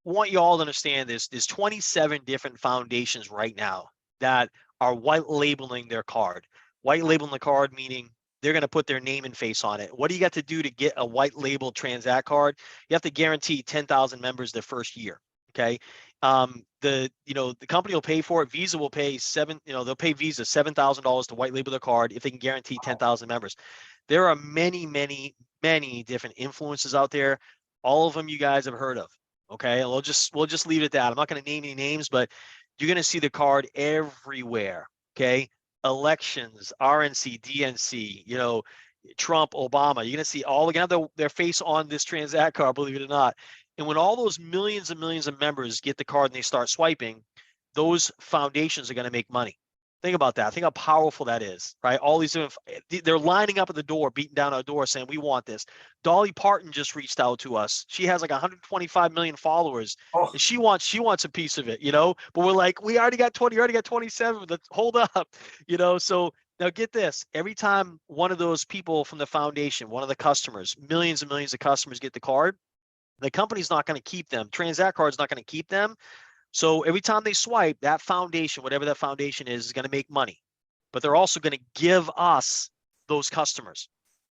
Want you all to understand this. There's 27 different foundations right now that are white labeling their card. White labeling the card meaning they're going to put their name and face on it. What do you got to do to get a white label Transact card? You have to guarantee 10,000 members their first year. Okay. The company will pay for it. Visa will pay they'll pay Visa $7,000 to white label their card if they can guarantee 10,000 members. There are many, many, many different influences out there. All of them you guys have heard of. Okay. And we'll just leave it at that. I'm not going to name any names, but you're going to see the card everywhere. Okay. Elections, RNC, DNC, Trump, Obama. You're going to see all again their face on this Transact card, believe it or not. And when all those millions and millions of members get the card and they start swiping, those foundations are going to make money. Think about that. Think how powerful that is, right? All these, they're lining up at the door, beating down our door saying, we want this. Dolly Parton just reached out to us. She has like 125 million followers. Oh. And she wants a piece of it, but we're like, we already got 20, you already got 27. Let's hold up, so now get this. Every time one of those people from the foundation, one of the customers, millions and millions of customers get the card, the company's not going to keep them. Transact Card's not going to keep them. So every time they swipe, that foundation, whatever that foundation is going to make money. But they're also going to give us those customers.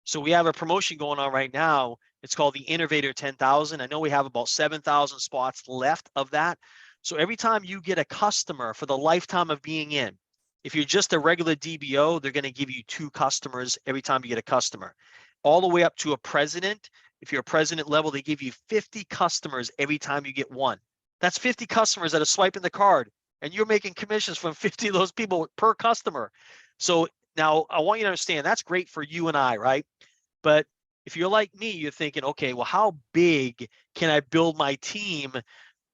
So we have a promotion going on right now. It's called the Innovator 10,000. I know we have about 7,000 spots left of that. So every time you get a customer for the lifetime of being in, if you're just a regular DBO, they're going to give you 2 customers every time you get a customer. All the way up to a president. If you're a president level, they give you 50 customers every time you get one. That's 50 customers that are swiping the card, and you're making commissions from 50 of those people per customer. So now I want you to understand that's great for you and I, right? But if you're like me, you're thinking, okay, well, how big can I build my team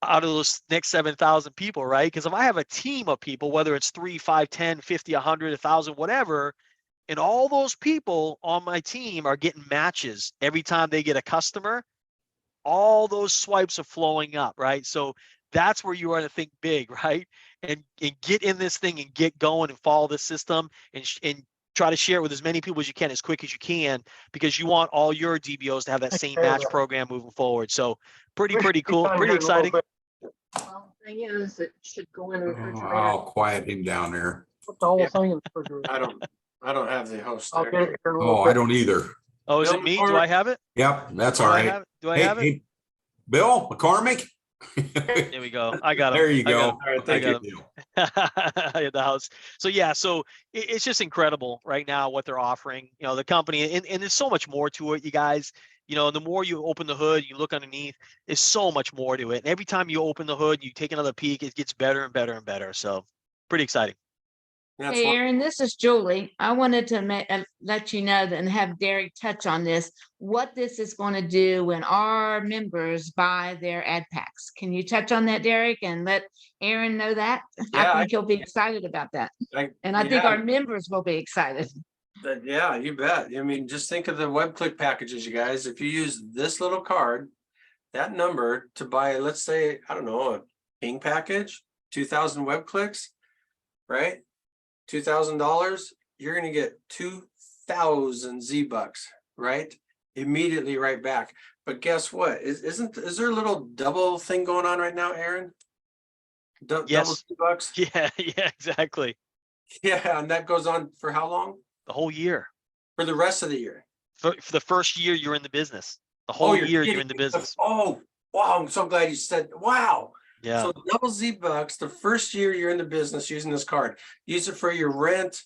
out of those next 7,000 people, right? Because if I have a team of people, whether it's 3, 5, 10, 50, 100, 1,000, whatever, and all those people on my team are getting matches every time they get a customer, all those swipes are flowing up, right? So that's where you want to think big, right? And get in this thing and get going and follow the system and try to share it with as many people as you can, as quick as you can, because you want all your DBOs to have that same match program moving forward. So pretty cool, pretty exciting. Well, the thing is, it should go in the Oh, refrigerator. I'll quiet him down there. Put the whole Yeah. thing in the refrigerator. I don't have the host I'll there. get it here in a Oh, little I bit. don't either. Oh, is Bill it me? McCormick. Do I have it? Yep, that's Do all I right. have it? Do I have it? Hey, Bill McCormick, There we go. I got him. There you I got go. him. All right, I thank got you. him. At the house. So yeah, so it's just incredible right now what they're offering. You know, the company, and there's so much more to it, you guys. You know, the more you open the hood, you look underneath, there's so much more to it. And every time you open the hood, you take another peek, it gets better and better and better. So pretty exciting. That's Hey, one. Aaron, this is Julie. I wanted to let you know that and have Derek touch on this, what this is going to do when our members buy their ad packs. Can you touch on that, Derek, and let Aaron know that? Yeah, I think he'll be excited about that. And I think yeah. our members will be excited. Yeah, you bet. I mean, just think of the web click packages, you guys. If you use this little card, that number to buy, let's say, I don't know, a ping package, 2,000 web clicks, right? $2,000, you're gonna get 2,000 Z-Bucks, right? Immediately right back. But guess what? Is there a little double thing going on right now, Aaron? Double Yes. Z-Bucks? Yeah, yeah, exactly. Yeah, and that goes on for how long? The whole year. For the rest of the year. For the first year you're in the business. The whole year you're kidding in the me. business. Oh, wow, I'm so glad you said, wow. Yeah. So double Z-Bucks, the first year you're in the business using this card, use it for your rent,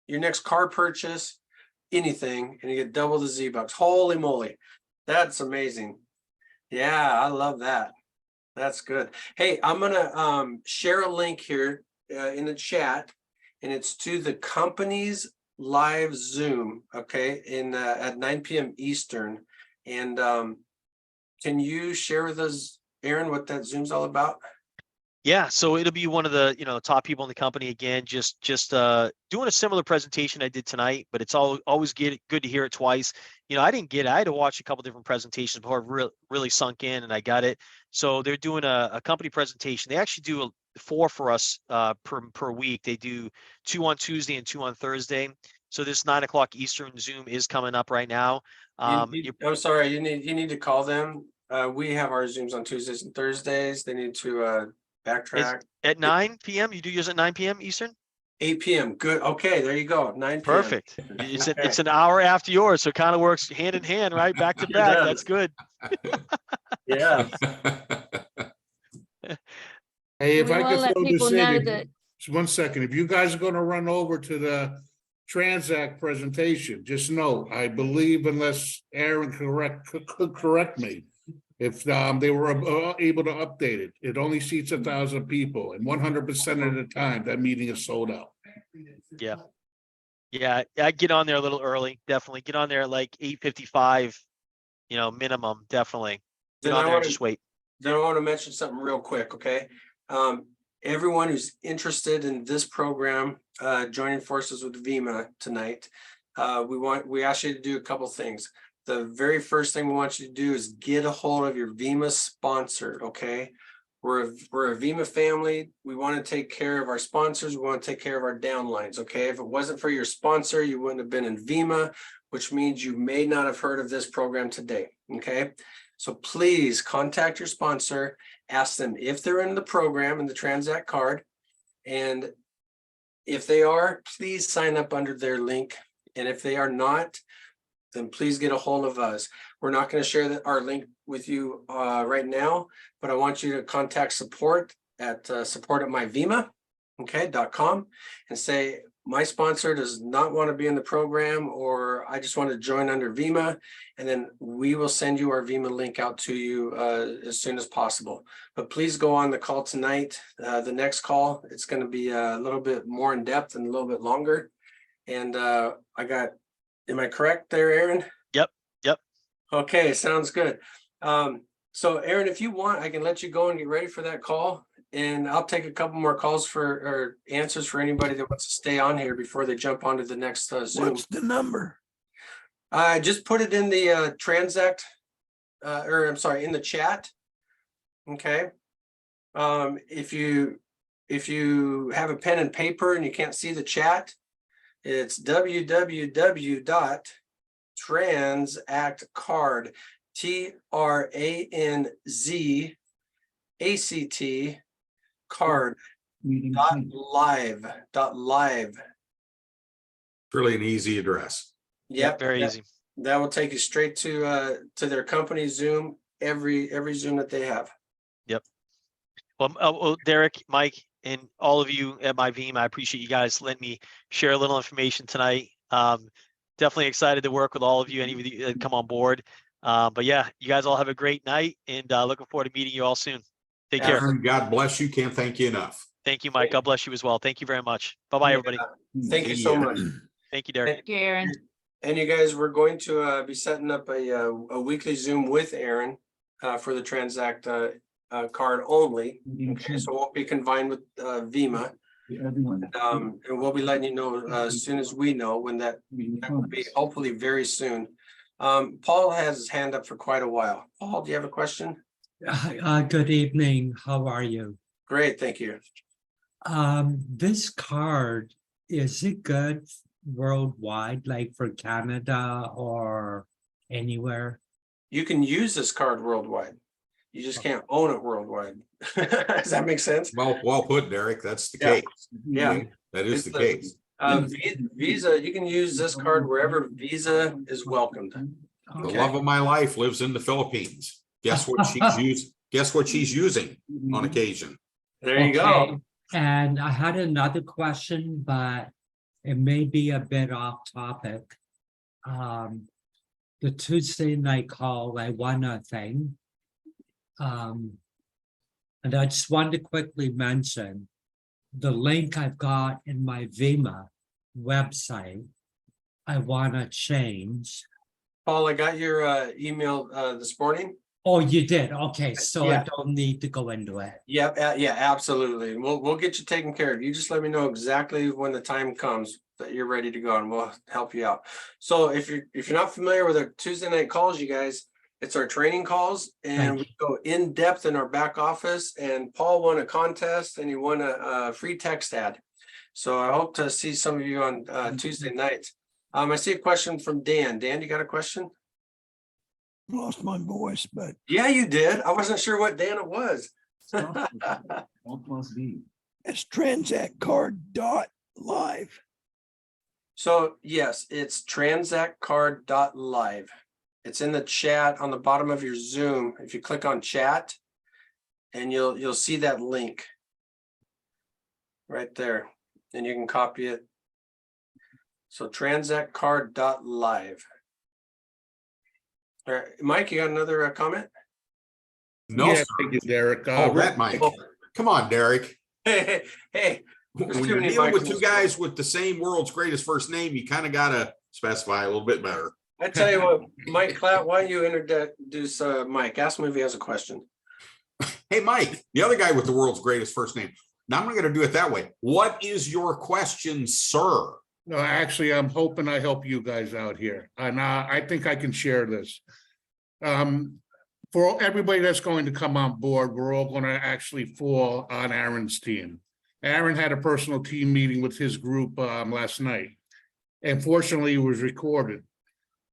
your next car purchase, anything, and you get double the Z-Bucks. Holy moly, that's amazing. Yeah, I love that. That's good. Hey, I'm gonna share a link here in the chat, and it's to the company's live Zoom, okay, in at 9 p.m. Eastern. And can you share with us, Aaron, what that Zoom's all about? Yeah, so it'll be one of the, top people in the company again, just doing a similar presentation I did tonight, but it's always good to hear it twice. I didn't get it. I had to watch a couple different presentations before it really sunk in and I got it. So they're doing a company presentation. They actually do 4 for us per week. They do 2 on Tuesday and 2 on Thursday. So this 9 o'clock Eastern Zoom is coming up right now. I'm sorry, you need to call them. We have our Zooms on Tuesdays and Thursdays. They need to backtrack. At 9 p.m. You do yours at 9 p.m. Eastern? 8 p.m. Good. Okay, there you go. 9 p.m. Perfect. It's an hour after yours, so it kind of works hand in hand, right? Back to It back. does. That's good. Yeah. Hey, if We I wanna could let throw people this in, know if- that- just 1 second, if you guys are gonna run over to the Transact presentation, just know, I believe unless Aaron could correct me. If they were able to update it, it only seats 1,000 people and 100% of the time that meeting is sold out. Yeah. Yeah, I get on there a little early. Definitely get on there at like 8:55, minimum, definitely. Get Then on I there and want just wait. to mention something real quick, okay? Everyone who's interested in this program, joining forces with VEMA tonight, we ask you to do a couple things. The very first thing we want you to do is get a hold of your VEMA sponsor, okay? We're a VEMA family. We want to take care of our sponsors. We want to take care of our downlines, okay? If it wasn't for your sponsor, you wouldn't have been in VEMA, which means you may not have heard of this program today, okay? So please contact your sponsor, ask them if they're in the program in the Transact card. And if they are, please sign up under their link. And if they are not, then please get a hold of us. We're not going to share our link with you right now, but I want you to contact support at support@myvema.com and say, my sponsor does not want to be in the program, or I just want to join under VEMA, and then we will send you our VEMA link out to you as soon as possible. But please go on the call tonight. The next call, it's going to be a little bit more in depth and a little bit longer. And am I correct there, Aaron? Yep. Okay, sounds good. So Aaron, if you want, I can let you go and get ready for that call. And I'll take a couple more calls or answers for anybody that wants to stay on here before they jump onto the next Zoom. What's the number? I just put it in the Transact, in the chat. Okay. If you have a pen and paper and you can't see the chat, it's www.transactcard, TRANZACT card.live. Really an easy address. Yep, Very easy. that will take you straight to their company Zoom, every Zoom that they have. Well, Derek, Mike, and all of you at my team, I appreciate you guys letting me share a little information tonight. Definitely excited to work with all of you, any of you that come on board. But yeah, you guys all have a great night, and looking forward to meeting you all soon. Take care. Aaron, God bless you. Can't thank you enough. Thank you, Mike. God bless you as well. Thank you very much. Bye-bye, everybody. Thank you so much. Thank you, Derek. Karen. And you guys, we're going to be setting up a weekly Zoom with Aaron for the Transact card only. Okay, so we'll be combined with Vima. And we'll be letting you know as soon as we know when that will be, hopefully very soon. Paul has his hand up for quite a while. Paul, do you have a question? Good evening. How are you? Great, thank you. This card, is it good worldwide, like for Canada or anywhere? You can use this card worldwide. You just can't own it worldwide. Does that make sense? Well put, Derek. That's the Yeah. case. Yeah. That is It's the the- case. Visa, you can use this card wherever Visa is welcomed. The Okay. love of my life lives in the Philippines. Guess what she's using? Guess what she's using on occasion? There you go. Okay, and I had another question, but it may be a bit off topic. The Tuesday night call, I won a thing. And I just wanted to quickly mention the link I've got in my Vima website. I want to change. Paul, I got your email this morning. Oh, you did? Okay, so I Yeah. don't need to go into it. Yep, yeah, absolutely. We'll get you taken care of. You just let me know exactly when the time comes that you're ready to go and we'll help you out. So if you're not familiar with our Tuesday night calls, you guys, it's our training calls and we go in depth in our back office, and Paul won a contest and he won a free text ad. So I hope to see some of you on Tuesday nights. I see a question from Dan. Dan, you got a question? Lost my voice, but Yeah, you did. I wasn't sure what Dan it was. it's transactcard.live. So yes, it's transactcard.live. It's in the chat on the bottom of your Zoom. If you click on chat, and you'll see that link right there, and you can copy it. So transactcard.live. All right, Mike, you got another comment? No, Yeah, sir. thank you, Derek. Oh, that Mike. Come on, Derek. Hey, There's When too you're many dealing with Michaels. two guys with the same world's greatest first name, you kind of gotta specify a little bit better. I tell you what, Mike Clapp, why don't you introduce Mike? Ask him if he has a question. Hey, Mike, the other guy with the world's greatest first name. Now I'm gonna do it that way. What is your question, sir? No, actually, I'm hoping I help you guys out here, and I think I can share this. For everybody that's going to come on board, we're all going to actually fall on Aaron's team. Aaron had a personal team meeting with his group last night. And fortunately, it was recorded.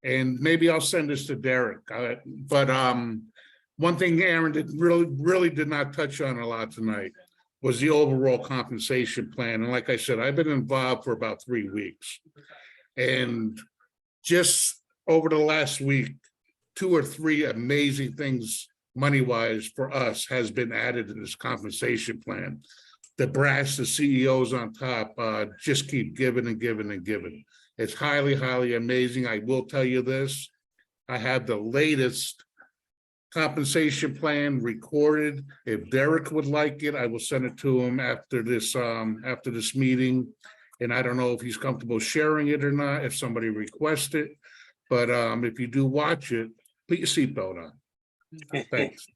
And maybe I'll send this to Derek. But one thing Aaron really did not touch on a lot tonight was the overall compensation plan. And like I said, I've been involved for about 3 weeks. And just over the last week, 2 or 3 amazing things money-wise for us has been added to this compensation plan. The brass, the CEOs on top, just keep giving and giving and giving. It's highly, highly amazing. I will tell you this. I have the latest compensation plan recorded. If Derek would like it, I will send it to him after this meeting. And I don't know if he's comfortable sharing it or not, if somebody requests it. But if you do watch it, put your seatbelt on. Thanks.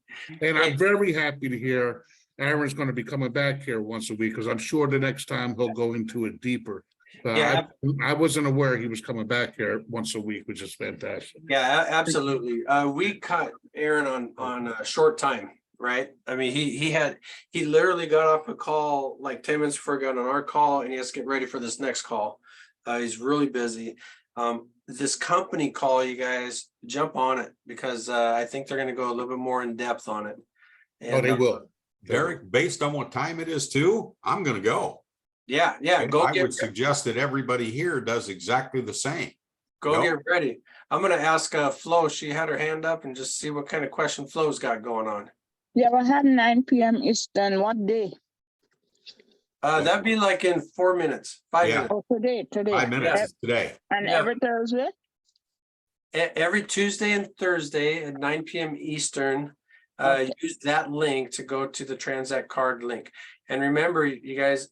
And I'm very happy to hear Aaron's going to be coming back here once a week, because I'm sure the next time he'll go into it deeper. Yeah. I wasn't aware he was coming back here once a week, which is fantastic. Yeah, absolutely. We cut Aaron on a short time, right? I mean, he literally got off a call like 10 minutes before he got on our call, and he has to get ready for this next call. He's really busy. This company call, you guys jump on it, because I think they're going to go a little bit more in depth on it. Oh, they will. Derek, based on what time it is too, I'm gonna go. Yeah, go I get would suggest that everybody here does exactly the same. get ready. I'm going to ask Flo. She had her hand up, and just see what kind of question Flo's got going on. Yeah, we had 9 p.m. Eastern. What day? That'd be like in 4 minutes, 5 Yeah. minutes. Oh, today. 5 minutes is today. And Yeah. every Thursday? Every Tuesday and Thursday at 9 p.m. Eastern. Okay. Use that link to go to the Transact card link. And remember, you guys,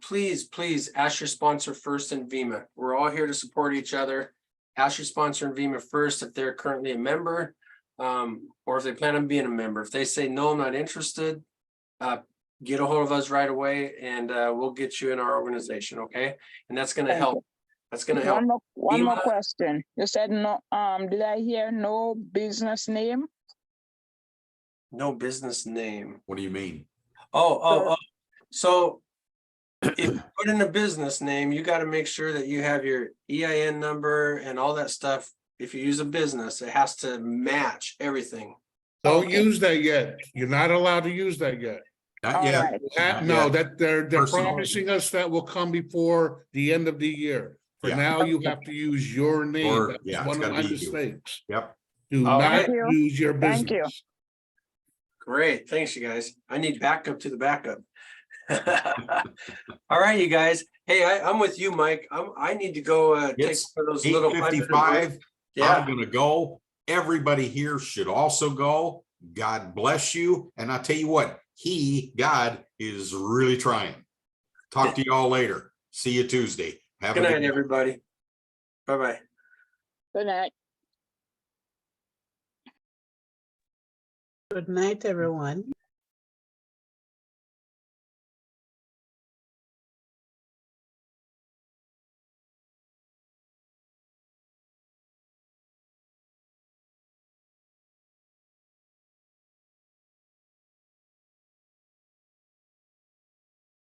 please ask your sponsor first in VEMA. We're all here to support each other. Ask your sponsor in VEMA first if they're currently a member, or if they plan on being a member. If they say, no, I'm not interested, get a hold of us right away and we'll get you in our organization, okay? And that's gonna Thank help. you. That's gonna help. One more FEMA. question. You said no, did I hear no business name? No business name. What do you mean? Oh. So if you put in a business name, you got to make sure that you have your EIN number and all that stuff. If you use a business, it has to match everything. Don't Okay. use that yet. You're not allowed to use that yet. Not All yet. right. Not No, yet. that they're Personal. promising us that will come before the end of the year. For Yeah. now, you have to use your name. Or- That was yeah, it's one of gotta my be you. mistakes. Yep. Do All not right. use your Thank you. business. Great. Thanks, you guys. I need backup to the backup. All right, you guys. Hey, I'm with you, Mike. I need to go take It's for those little 8:55. Yeah. I'm gonna go. Everybody here should also go. God bless you. And I'll tell you what, God is really trying. Talk to you all later. See you Tuesday. Have a Good night, good everybody. Bye-bye. Good night. Good night, everyone.